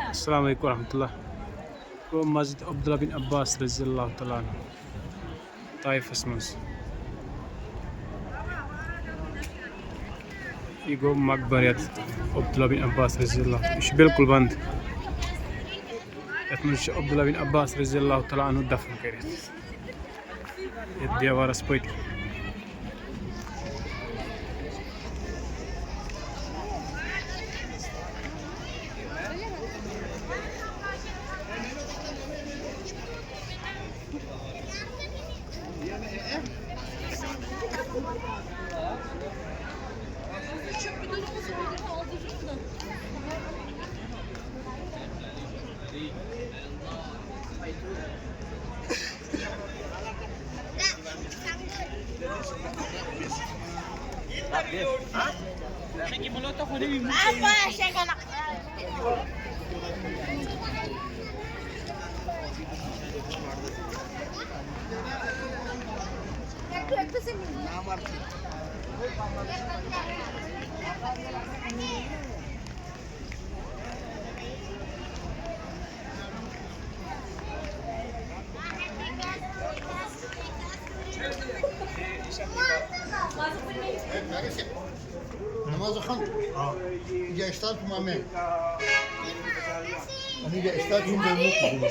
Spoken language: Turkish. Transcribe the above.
Assalamu alaikum warahmatullah. Bu Masjid Abdullah bin Abbas radıyallahu ta'ala anh. Taif ismimiz. Ego Makbariyat Abdullah bin Abbas radıyallahu anh. İş बिल्कुल बंद. Etmiş Abdullah bin Abbas radıyallahu ta'ala anhu dafn kare. Diyavara spoyt. Apa saya anak? Namaz khan. Ya istad mame. Ani ya istad hindi mo.